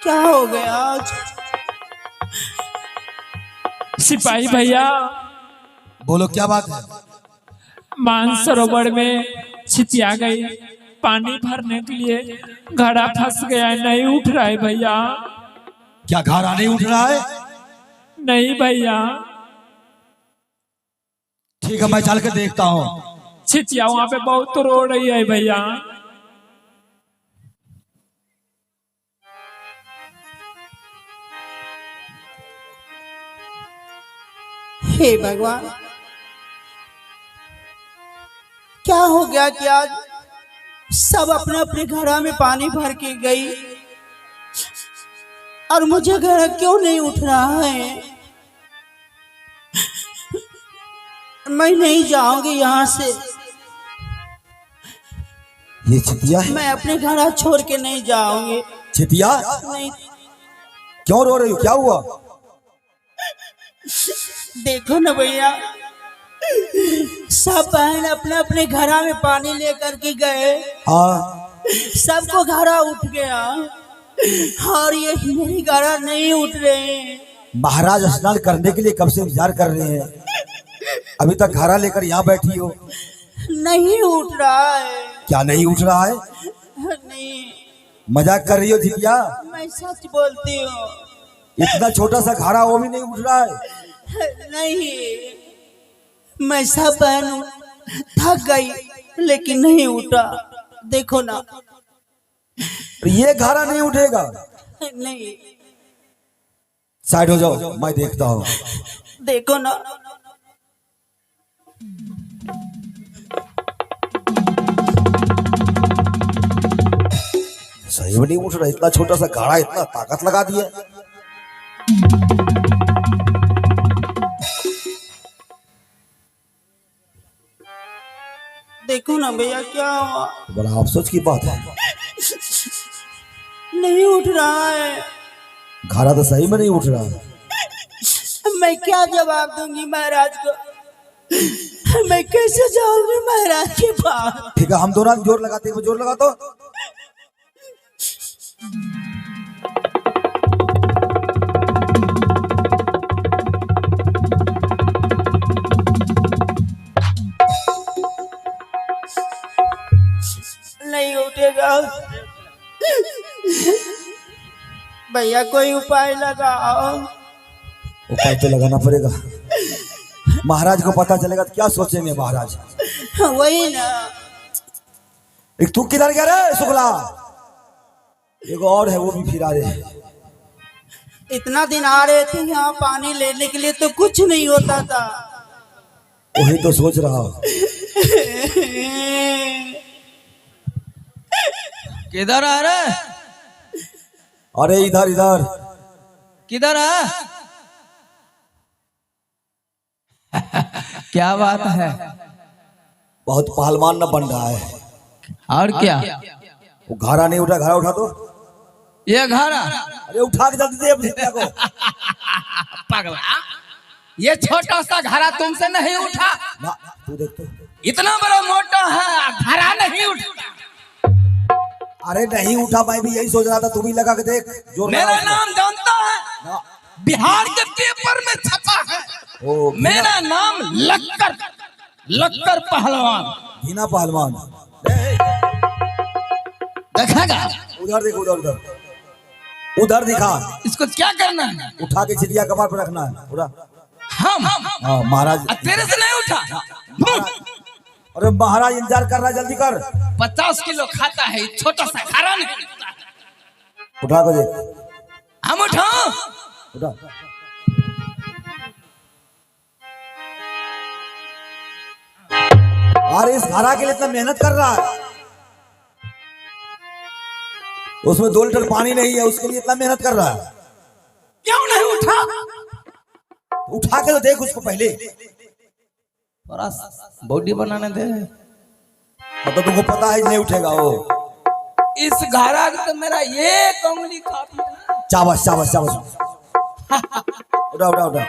क्या हो गया आज? सिपाही भैया, बोलो क्या बात है? मानसरोवर में छितिया गई, पानी भरने के लिए घड़ा फंस गया, नहीं उठ रहा है भैया। क्या घारा नहीं उठ रहा है? नहीं भैया। ठीक है, मैं चल के देखता हूँ। छितिया वहां पे बहुत रो रही है भैया। हे भगवान, क्या हो गया कि आज सब अपने अपने घड़ा में पानी भर के गई और मुझे घड़ा क्यों नहीं उठ रहा है? मैं नहीं जाऊंगी यहाँ से। ये छितिया है? मैं अपने घड़ा छोड़ के नहीं जाऊंगी। छितिया नहीं, क्यों रो रही हो? क्या हुआ? देखो ना भैया, सब बहन अपने अपने घड़ा में पानी लेकर के गए। हाँ, सबको घड़ा उठ गया और ये मेरी घड़ा नहीं उठ रहे। महाराज स्नान करने के लिए कब से इंतजार कर रहे हैं, अभी तक घड़ा लेकर यहाँ बैठी हो। नहीं उठ रहा है। क्या नहीं उठ रहा है? नहीं, मजाक कर रही हो छितिया? मैं सच बोलती हूँ। इतना छोटा सा घड़ा वो भी नहीं उठ रहा है? नहीं, मैं सब बहन थक गई लेकिन नहीं उठा। देखो ना। ये घड़ा नहीं उठेगा? नहीं, साइड हो जाओ, मैं देखता हूँ। देखो ना। सही में नहीं उठ रहा। इतना छोटा सा घड़ा इतना ताकत लगा दिया। देखो ना भैया, क्या हुआ? बड़ा अफसोस की बात है, नहीं उठ रहा है। घड़ा तो सही में नहीं उठ रहा है। मैं क्या जवाब दूंगी महाराज को? मैं कैसे जाऊंगी महाराज के पास? ठीक है, हम दोनों जोर लगाते हैं। जोर लगा तो। नहीं उठेगा भैया, कोई उपाय लगाओ। उपाय तो लगाना पड़ेगा। महाराज को पता चलेगा तो क्या सोचेंगे महाराज? वही ना। एक तू किधर गया रे शुक्ला? एक और है, वो भी फिर आ रहे हैं। इतना दिन आ रहे थे यहाँ पानी लेने के लिए तो कुछ नहीं होता था। वही तो सोच रहा हूँ। किधर आ रहे? अरे इधर इधर। किधर है? क्या बात है? बहुत पहलवान न बन रहा है। और क्या? वो घड़ा नहीं उठा। घड़ा उठा तो। ये घड़ा? अरे उठा के जल्दी दे भैया को। पगला, ये छोटा सा घड़ा तुमसे नहीं उठा? ना, तू देख तो। इतना बड़ा मोटा है, घड़ा नहीं उठा। अरे नहीं उठा, मैं भी यही सोच रहा था। तू भी लगा के देख। जोर लगा। मेरा नाम जानता है? ना। बिहार के पेपर में छपा है। ओ, मेरा नाम लक्कर, लक्कर पहलवान। घीना पहलवान। देखेगा? उधर देखो, उधर उधर उधर दिखा। इसको क्या करना है? उठा के छिटिया कमर पर रखना है पूरा। हम हाँ महाराज। तेरे से नहीं उठा। अरे महाराज इंतजार कर रहा है, जल्दी कर। 50 किलो खाता है, छोटा सा घड़ा नहीं उठता। उठा के देख। हम उठाओ? उठा। अरे इस घड़ा के लिए इतना मेहनत कर रहा है, उसमें 2 लीटर पानी नहीं है, उसके लिए इतना मेहनत कर रहा है। क्यों नहीं उठा? उठा के तो देख उसको पहले। थोड़ा बॉडी बनाने दे। मतलब तुमको पता है नहीं उठेगा वो। इस घड़ा का तो मेरा एक उंगली काफी है। चाबस चाबस चाबस। उठा उठा उठा।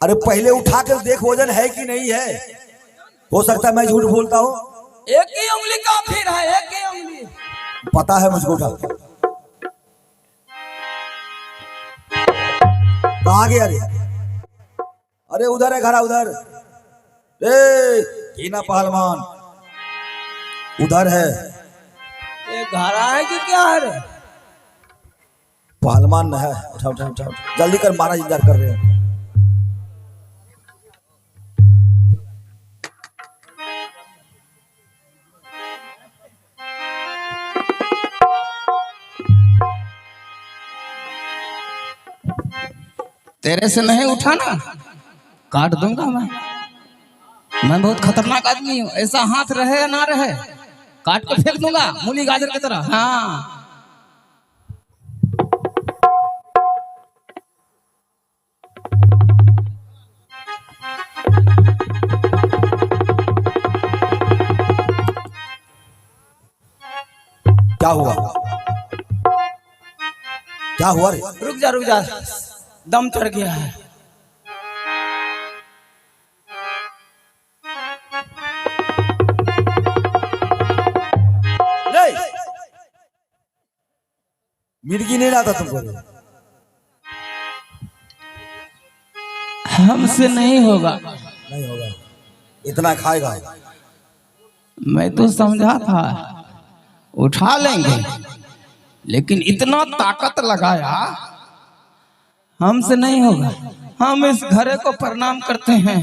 अरे पहले उठा कर देख वजन है कि नहीं है। हो सकता है मैं झूठ बोलता हूँ। एक ही उंगली काफी है, एक ही उंगली। पता है मुझको। उठा, कहाँ गया रे? अरे उधर है घरा, उधर। ए कीना पहलवान उधर है। ये घरा है कि क्या है रे? पहलवान न है। उठा उठा उठा उठा, जल्दी कर, महाराज इंतजार कर रहे हैं। तेरे से नहीं उठा ना, काट दूंगा मैं बहुत खतरनाक आदमी हूँ। ऐसा हाथ रहे या ना रहे, काट के फेंक दूंगा मूली गाजर की तरह। हाँ क्या हुआ? क्या हुआ रे? रुक जा, दम चढ़ गया है। मिर्गी नहीं लाता तुमको? हमसे नहीं होगा। नहीं होगा, इतना खाएगा। मैं तो समझा था उठा लेंगे, लेकिन इतना ताकत लगाया, हमसे नहीं होगा। हम इस घरे को प्रणाम करते हैं।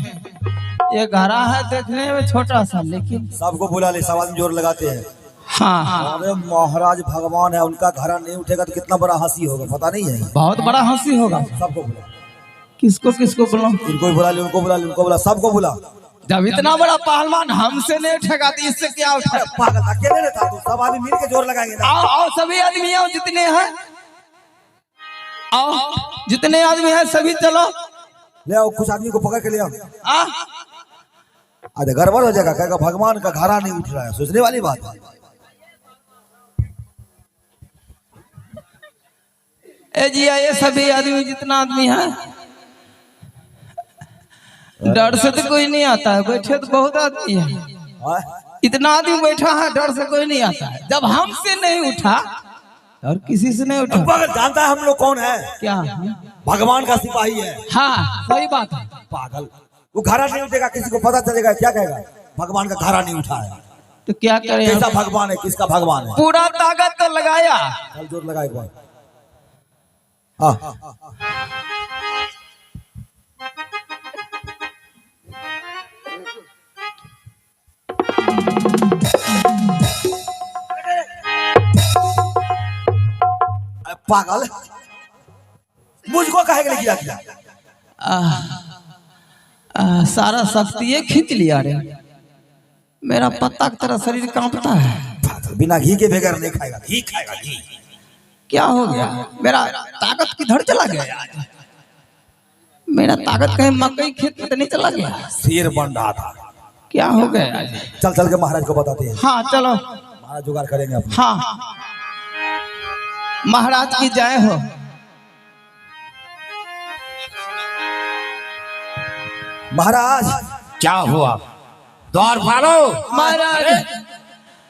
ये घरा है देखने में छोटा सा, लेकिन सबको बुला ले, सब आदमी जोर लगाते हैं। हाँ अरे महाराज भगवान है, उनका घरा नहीं उठेगा तो कितना बड़ा हंसी होगा, पता नहीं है? बहुत बड़ा हंसी होगा। सबको बुला। किसको किसको बुलाऊं? इनको भी बुला ले, उनको बुला ले, उनको बुला, सबको बुला। जब इतना बड़ा पहलवान हमसे नहीं उठेगा तो इससे क्या उठेगा? पागल अकेले रहता तू, सब आदमी मिल के जोर लगाएंगे ना। आओ आओ सभी आदमी आओ, जितने हैं आओ, जितने आदमी हैं सभी चलो। ले आओ, कुछ आदमी को पकड़ के ले आओ। आ अरे गड़बड़ हो जाएगा, कहेगा भगवान का घरा नहीं उठ रहा है, सोचने वाली बात है। ए जी ये सभी आदमी, जितना आदमी है, डर से तो कोई नहीं आता है। बैठे तो बहुत आदमी है, हाँ? इतना आदमी बैठा है, डर से कोई नहीं आता है। जब हमसे नहीं उठा और किसी से नहीं उठा। पागल जानता है हम लोग कौन है? क्या? भगवान का सिपाही है। हाँ सही बात है। पागल, वो घरा नहीं उठेगा, किसी को पता चलेगा क्या कहेगा? भगवान का घरा नहीं उठा है। तो क्या करें? कैसा भगवान है, किसका भगवान है? पूरा ताकत तो लगाया। चल जोर लगा एक बार। हाँ पागल, मुझको कहे के लिए किया किया? सारा शक्ति खींच लिया रे। मेरा पत्ता की तरह शरीर कांपता है। पागल, बिना घी के बगैर नहीं खाएगा, घी खाएगा घी। क्या हो गया? मेरा ताकत किधर चला गया आज? मेरा ताकत कहीं मकई खेत में तो नहीं चला गया? शेर बन रहा था। क्या हो गया आज? चल चल के महाराज को बताते हैं। हाँ चलो, महाराज जुगाड़ करेंगे अपने। हाँ महाराज की जय हो। महाराज क्या हुआ? द्वार फाड़ो। महाराज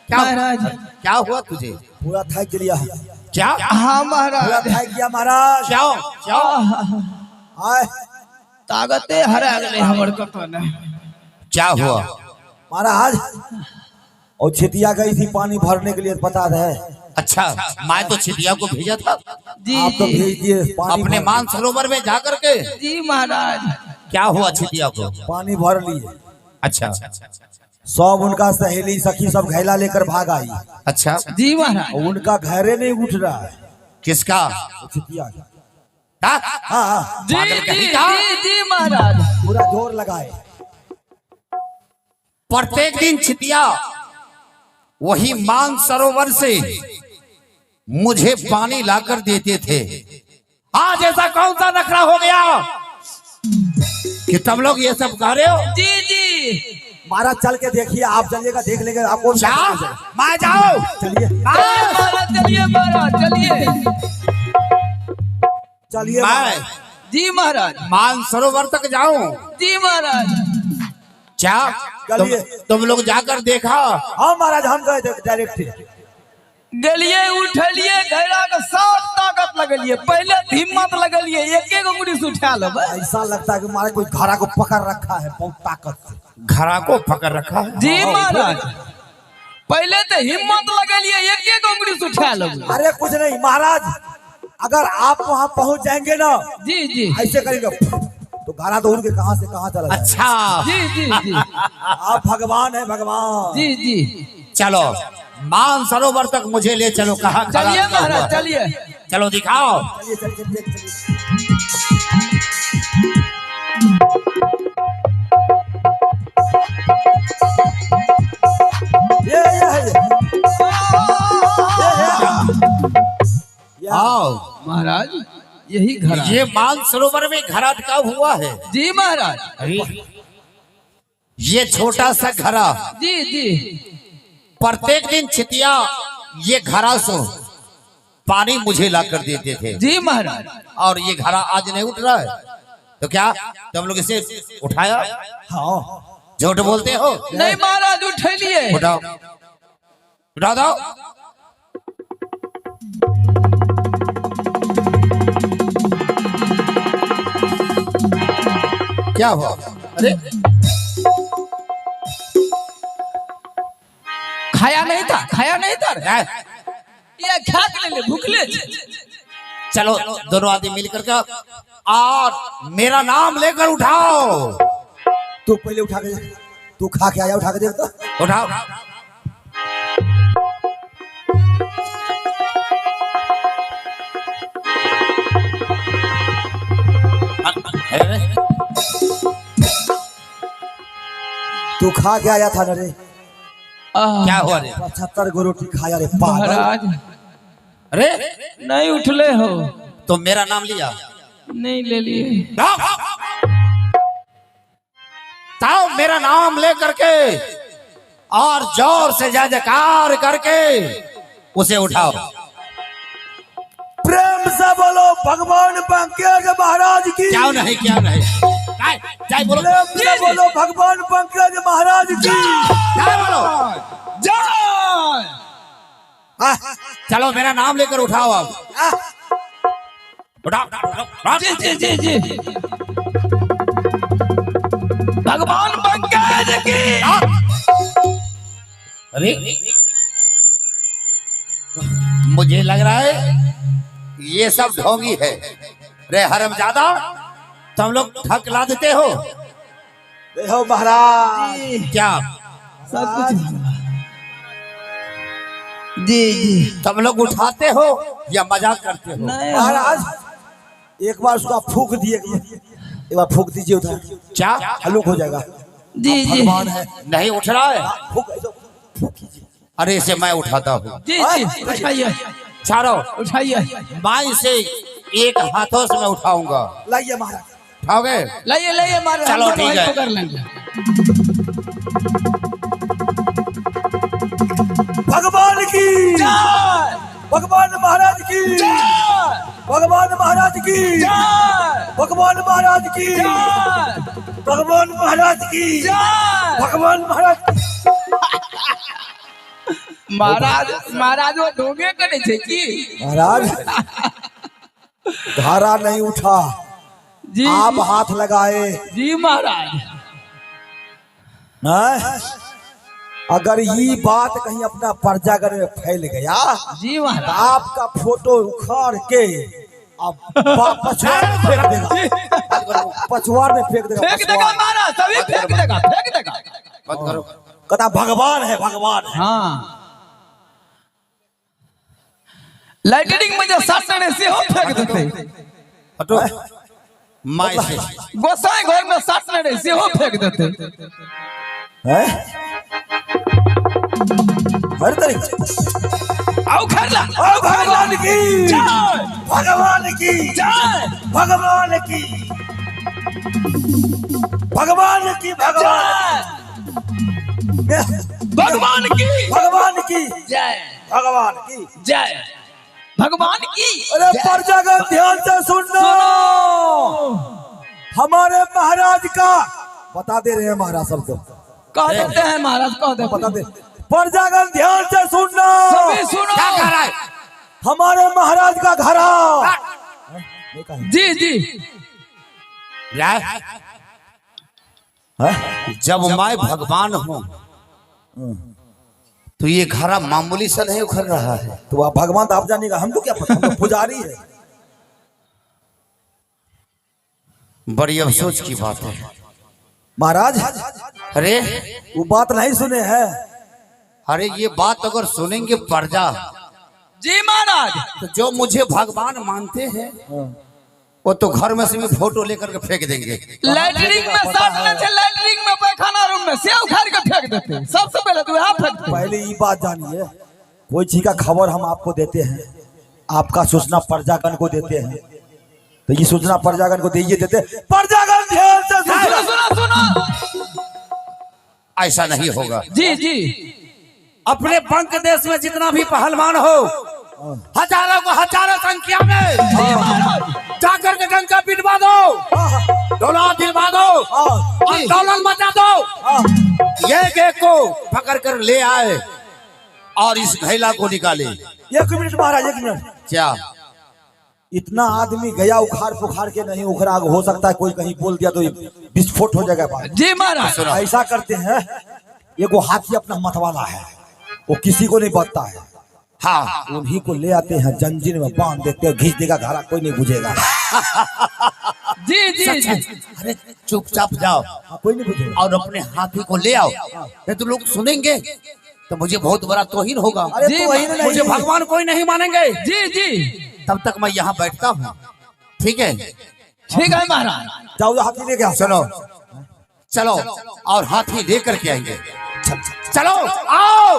महाराज क्या हुआ तुझे? पूरा थक गया। क्या? हाँ पूरा महाराज, थक गया महाराज। जाओ जाओ। आए ताकते हरा गए हमर कतन। क्या हुआ? महाराज, और छिटिया गई थी पानी भरने के लिए, पता है? अच्छा, मैं तो छिटिया को भेजा था जी आप तो जी भेज दिए पानी अपने भर- मानसरोवर में जाकर के। जी महाराज। क्या हुआ छिटिया को? पानी भर लिए। अच्छा सब उनका सहेली सखी सब घैला लेकर भाग आई। अच्छा, जी महाराज। और उनका घरे नहीं उठ रहा है। किसका? वो छिटिया का। हाँ? हाँ हाँ, जी पागल जी कहीं का? जी जी महाराज। पूरा जोर लगाए। प्रत्येक दिन छिटिया वही मानसरोवर से मुझे पानी लाकर देते थे। आज ऐसा कौन सा नखरा हो गया कि तुम लोग ये सब कह रहे हो? जी जी महाराज चल के देखिए, आप चलिएगा देख लेंगे आपको। क्या? मैं जाओ? चलिए महाराज, चलिए महाराज चलिए। चलिए मैं जी महाराज। मानसरोवर तक जाऊं? जी महाराज। क्या गलिए। तुम लोग जाकर देखा? हाँ महाराज, हम गए थे डायरेक्ट। गलिए उठलिए घड़ा के सब ताकत लगलिए, पहले हिम्मत लगलिए, एक एक उंगली से उठा लो। ऐसा लगता है कि हमारे कोई घड़ा को पकड़ रखा है बहुत ताकत से। घड़ा को पकड़ रखा है? जी महाराज, पहले तो हिम्मत लगलिए, एक एक उंगली से उठा लो। अरे कुछ नहीं महाराज, अगर आप वहाँ पहुँच जाएंगे ना, जी जी ऐसे करेंगे तो घड़ा तो उड़ के कहाँ से कहाँ चला जाएगा। अच्छा जी जी जी आप भगवान है भगवान। जी जी। चलो मानसरोवर तक मुझे ले चलो। कहाँ खड़ा चलिए हुआ महाराज है? चलिए। चलो दिखाओ। चलिए चलिए चलिए चलिए। ये आओ महाराज, यही घड़ा। ये मानसरोवर में घड़ा कब हुआ है? जी महाराज। अरे ये छोटा सा घड़ा, जी जी प्रत्येक दिन छितिया ये घड़ा से पानी मुझे ला कर देते थे। जी महाराज। और ये घड़ा आज नहीं उठ रहा है, तो क्या तुम लोग इसे उठाया? हाँ झूठ बोलते हो? नहीं महाराज, उठलिए। उठाओ उठा दो। क्या हुआ? अरे खाया नहीं था, खाया नहीं था। ये खा के ले, भूखले। चलो दोनों आदमी मिलकर के और मेरा नाम लेकर उठाओ। तू पहले उठा के, तू खा के आया, उठा के देख तो। उठाओ। तू खा के आया था ना रे। क्या हुआ रे? 75 गो रोटी खाया रे पागल। महाराज अरे नहीं उठले हो? तो मेरा नाम लिया? नहीं ले लिए। ताओ मेरा नाम लेकर के और जोर से जय जयकार करके उसे उठाओ। प्रेम से बोलो भगवान पंकज महाराज की। क्या नहीं क्या नहीं, जय बोलो। प्रेम से बोलो भगवान पंकज महाराज की। जय बोलो। जय। चलो मेरा नाम लेकर उठाओ अब। उठाओ, उठाओ। जी जी जी जी। भगवान पंकज की। अरे मुझे लग रहा है ये सब ढोंगी है। रे हरमजादा, तुम लोग ठक ला देते हो देखो महाराज, क्या? सब कुछ। जी जी। तुम लोग उठाते हो या मजाक करते हो? नहीं महाराज एक बार उसका फूक दिए, एक बार फूक दीजिए उधर, क्या हल्लुक हो जाएगा। जी जी भगवान है। नहीं उठ रहा है? फूक फूक कीजिए। अरे इसे मैं उठाता हूँ। जी जी। उठाइए चारो उठाइए। मैं इसे एक हाथों से मैं उठाऊंगा। लाइए महाराज। उठाओगे? लाइए लाइए महाराज। चलो, हम तो ठीक है। पकड़ लेंगे। भगवान की जय। भगवान महाराज की। जय। भगवान महाराज की। जय। भगवान महाराज की। जय। भगवान महाराज की। जय। भगवान महाराज। महाराज महाराज वो ढोंगे करे छे की? महाराज धारा नहीं उठा, जी आप हाथ लगाए। जी महाराज। हैं? अगर ये बात कहीं अपना प्रजागण में फैल गया, जी तो महाराज। आपका फोटो उखाड़ के अब पछवाड़ में फेंक देगा। पछवाड़ में फेंक देगा। फेंक देगा महाराज, सभी फेंक देगा, फेंक देगा। मत करो। कहता भगवान है, भगवान है। हाँ लाइटनिंग में जो साटने से हो फेंक देते। हटो। माई से गोसाई घर में साटने से हो फेंक देते। हैं? हर तरीके आओ खरला। ओ भगवान की जय। भगवान की जय। भगवान की भगवान की भगवान भगवान की। भगवान की जय। भगवान की जय। भगवान की। अरे प्रजागण ध्यान से सुनना। हमारे महाराज का बता दे रहे हैं महाराज सबको, कह देते हैं महाराज, कह देते बता हैं। दे। प्रजागण ध्यान से सुनना, सभी सुनो। क्या कह रहा है? हमारे महाराज का घरा। जी जी। जब मैं भगवान हूँ तो ये घड़ा मामूली सा नहीं उखड़ रहा है। तो आप भगवान तो आप जानेगा, हमको क्या पता, हम तो पुजारी है। बड़ी अफसोस की बात है महाराज, अरे वो बात नहीं सुने हैं। अरे ये बात अगर सुनेंगे प्रजा जी महाराज। तो जो मुझे भगवान मानते हैं वो तो घर में से भी फोटो लेकर के फेंक देंगे। लैटरिन में साटना चाहिए, लैटरिन में पैखाना रूम में से उखाड़ के फेंक देते हैं। सबसे पहले तो यहाँ फेंकते हैं। पहले ये बात जानिए, कोई चीज का खबर हम आपको देते हैं, आपका सूचना प्रजागण को देते हैं, तो ये सूचना प्रजागण को दीजिए देते। प्रजागण ध्यान से सुनो सुनो। सुनो सुनो। ऐसा नहीं होगा। जी जी। अपने बंक देश में जितना भी पहलवान हो, हजारों को हजारों संख्या में जाकर के डंका पिटवा दो, डोला दिलवा दो, आंदोलन मचा दो। ये को पकड़ कर ले आए और इस घैला को निकाले। 1 मिनट महाराज, 1 मिनट। क्या इतना आदमी गया उखाड़ पुखाड़ के नहीं उखड़ा, हो सकता है कोई कहीं बोल दिया तो विस्फोट हो जाएगा बात। जी महाराज। ऐसा करते हैं, एगो हाथी अपना मतवाला है, वो किसी को नहीं बचता है। हाँ, उन्हीं को ले आते हैं, जंजीर में बांध देते हैं, घींच देगा घरा, कोई नहीं बुझेगा। जी जी जी। अरे चुपचाप जाओ कोई नहीं बुझेगा। और अपने हाथी को ले आओ, नहीं तो लोग सुनेंगे तो मुझे बहुत बड़ा तोहिन होगा। अरे जी, तो वही नहीं, मुझे भगवान कोई नहीं मानेंगे। जी जी। तब तक मैं यहाँ बैठता हूँ, ठीक है? ठीक है महाराज। जाओ हाथी लेके आओ। चलो चलो और हाथी लेकर के आएंगे। चलो आओ।